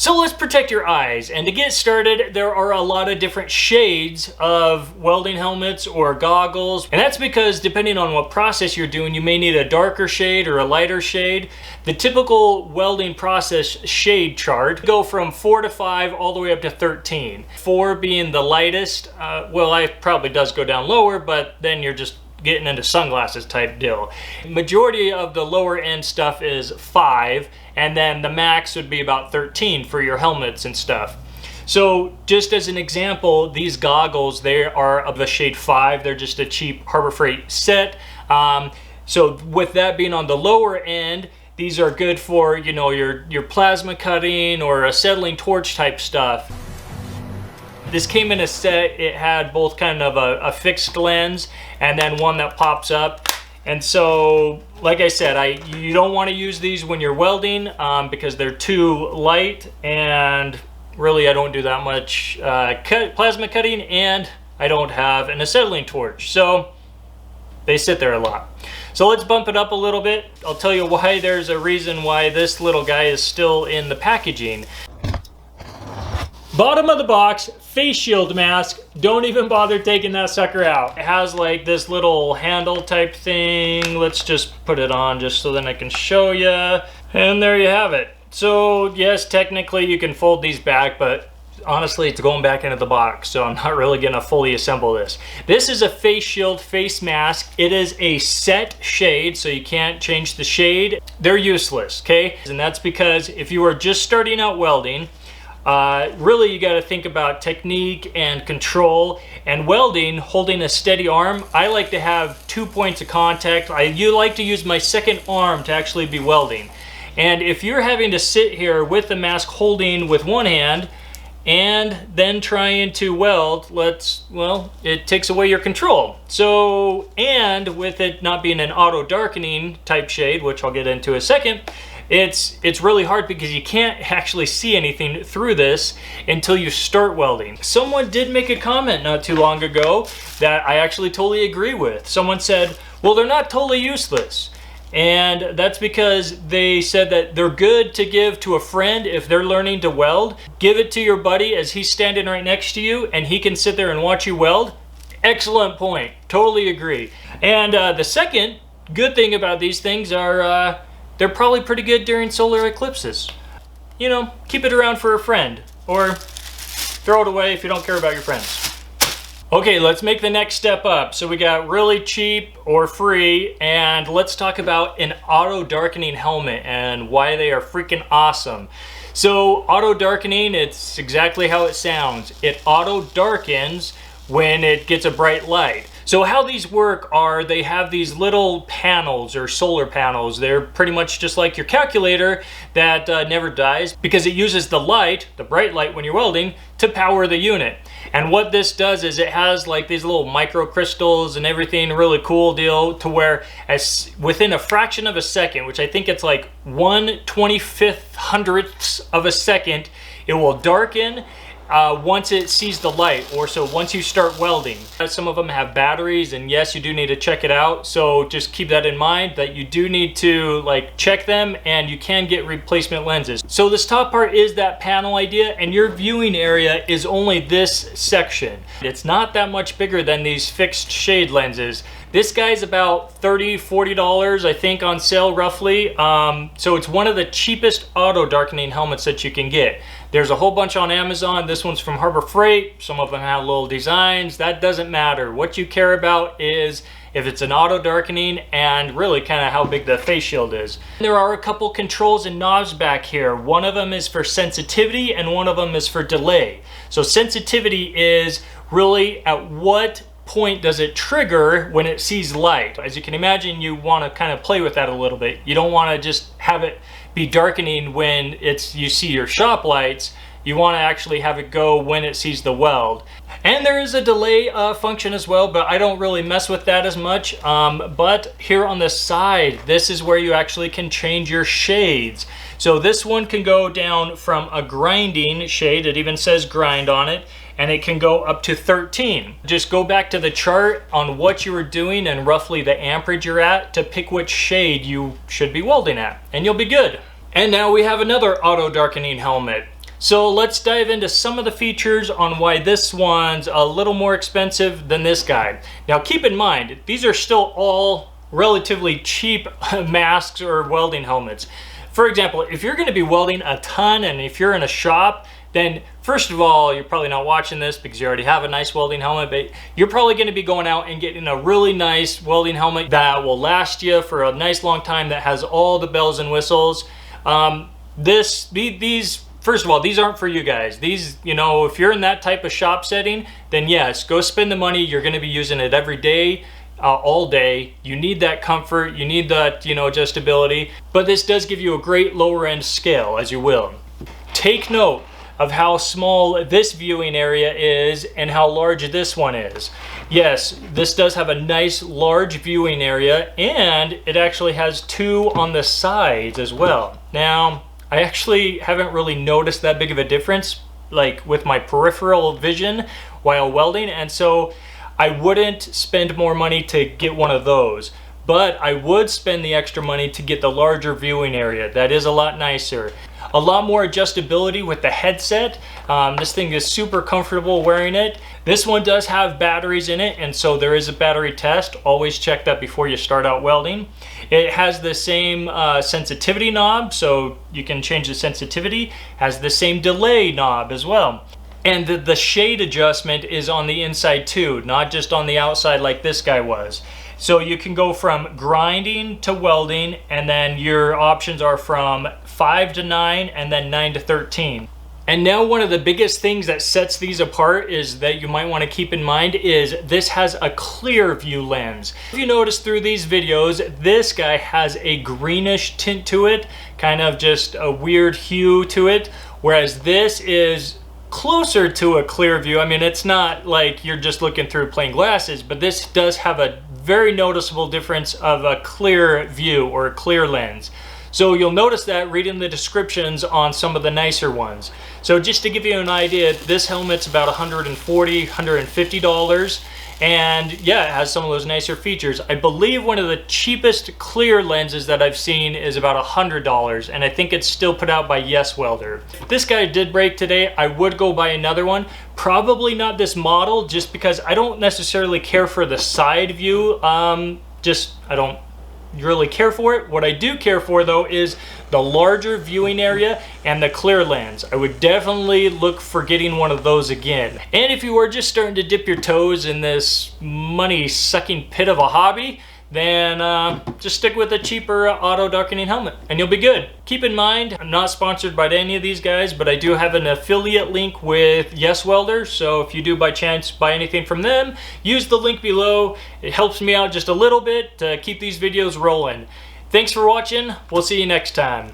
So let's protect your eyes, and to get started, there are a lot of different shades of welding helmets or goggles, and that's because depending on what process you're doing, you may need a darker shade or a lighter shade. The typical welding process shade chart go from 4 to 5 all the way up to 13. 4 being the lightest. Well, it probably does go down lower, but then you're just getting into sunglasses type deal. Majority of the lower end stuff is 5, and then the max would be about 13 for your helmets and stuff. So just as an example, these goggles, they are of the shade 5. They're just a cheap Harbor Freight set. So with that being on the lower end, these are good for, you know, your plasma cutting or acetylene torch type stuff. This came in a set. It had both kind of a fixed lens and then one that pops up. And so, like I said, you don't want to use these when you're welding because they're too light, and really I don't do that much plasma cutting, and I don't have an acetylene torch, so they sit there a lot. So let's bump it up a little bit. I'll tell you why. There's a reason why this little guy is still in the packaging. Bottom of the box, face shield mask. Don't even bother taking that sucker out. It has like this little handle type thing. Let's just put it on just so then I can show you. And there you have it. So yes, technically you can fold these back, but honestly it's going back into the box, so I'm not really gonna fully assemble this. This is a face shield face mask. It is a set shade, so you can't change the shade. They're useless, okay? And that's because if you are just starting out welding, really you got to think about technique and control, and welding, holding a steady arm. I like to have 2 points of contact. You like to use my second arm to actually be welding. And if you're having to sit here with the mask holding with one hand and then trying to weld, well, it takes away your control. So, and with it not being an auto darkening type shade, which I'll get into in a second, it's really hard because you can't actually see anything through this until you start welding. Someone did make a comment not too long ago that I actually totally agree with. Someone said, well, they're not totally useless. And that's because they said that they're good to give to a friend if they're learning to weld. Give it to your buddy as he's standing right next to you and he can sit there and watch you weld. Excellent point. Totally agree. And the second good thing about these things are they're probably pretty good during solar eclipses. You know, keep it around for a friend, or throw it away if you don't care about your friends. Okay, let's make the next step up. So we got really cheap or free, and let's talk about an auto darkening helmet and why they are freaking awesome. So auto darkening, it's exactly how it sounds. It auto darkens when it gets a bright light. So how these work are, they have these little panels or solar panels. They're pretty much just like your calculator that never dies because it uses the light, the bright light when you're welding, to power the unit. And what this does is it has like these little microcrystals and everything, really cool deal, to where as within a fraction of a second, which I think it's like 1/25 hundredths of a second, it will darken once it sees the light, or so once you start welding. Some of them have batteries, and yes, you do need to check it out, so just keep that in mind that you do need to like check them, and you can get replacement lenses. So this top part is that panel idea, and your viewing area is only this section. It's not that much bigger than these fixed shade lenses. This guy's about $30–40 I think on sale roughly. So it's one of the cheapest auto darkening helmets that you can get. There's a whole bunch on Amazon. This one's from Harbor Freight. Some of them have little designs. That doesn't matter. What you care about is if it's an auto darkening and really kind of how big the face shield is. There are a couple controls and knobs back here. One of them is for sensitivity and one of them is for delay. So sensitivity is really at what point does it trigger when it sees light. As you can imagine, you want to kind of play with that a little bit. You don't want to just have it be darkening when you see your shop lights. You want to actually have it go when it sees the weld. And there is a delay function as well, but I don't really mess with that as much. But here on the side, this is where you actually can change your shades. So this one can go down from a grinding shade, it even says grind on it, and it can go up to 13. Just go back to the chart on what you were doing and roughly the amperage you're at to pick which shade you should be welding at, and you'll be good. And now we have another auto darkening helmet. So let's dive into some of the features on why this one's a little more expensive than this guy. Now keep in mind, these are still all relatively cheap masks or welding helmets. For example, if you're going to be welding a ton and if you're in a shop, then first of all, you're probably not watching this because you already have a nice welding helmet, but you're probably going to be going out and getting a really nice welding helmet that will last you for a nice long time, that has all the bells and whistles. These first of all, these aren't for you guys. These, you know, if you're in that type of shop setting, then yes, go spend the money. You're going to be using it every day. All day. You need that comfort, you need that, you know, adjustability, but this does give you a great lower end scale, as you will. Take note of how small this viewing area is and how large this one is. Yes, this does have a nice large viewing area, and it actually has two on the sides as well. Now, I actually haven't really noticed that big of a difference, like with my peripheral vision while welding, and so I wouldn't spend more money to get one of those, but I would spend the extra money to get the larger viewing area. That is a lot nicer. A lot more adjustability with the headset. This thing is super comfortable wearing it. This one does have batteries in it, and so there is a battery test. Always check that before you start out welding. It has the same sensitivity knob, so you can change the sensitivity. Has the same delay knob as well. And the shade adjustment is on the inside too, not just on the outside like this guy was. So you can go from grinding to welding, and then your options are from 5 to 9 and then 9 to 13. And now one of the biggest things that sets these apart is that you might want to keep in mind is this has a clear view lens. If you notice through these videos, this guy has a greenish tint to it, kind of just a weird hue to it, whereas this is closer to a clear view. I mean, it's not like you're just looking through plain glasses, but this does have a very noticeable difference of a clear view or a clear lens. So you'll notice that reading the descriptions on some of the nicer ones. So just to give you an idea, this helmet's about $140, $150. And yeah, it has some of those nicer features. I believe one of the cheapest clear lenses that I've seen is about $100, and I think it's still put out by Yes Welder. If this guy did break today, I would go buy another one. Probably not this model, just because I don't necessarily care for the side view. I don't really care for it. What I do care for though is the larger viewing area and the clear lens. I would definitely look for getting one of those again. And if you were just starting to dip your toes in this money sucking pit of a hobby, then just stick with a cheaper auto darkening helmet and you'll be good. Keep in mind, I'm not sponsored by any of these guys, but I do have an affiliate link with Yes Welder, so if you do by chance buy anything from them, use the link below. It helps me out just a little bit to keep these videos rolling. Thanks for watching. We'll see you next time.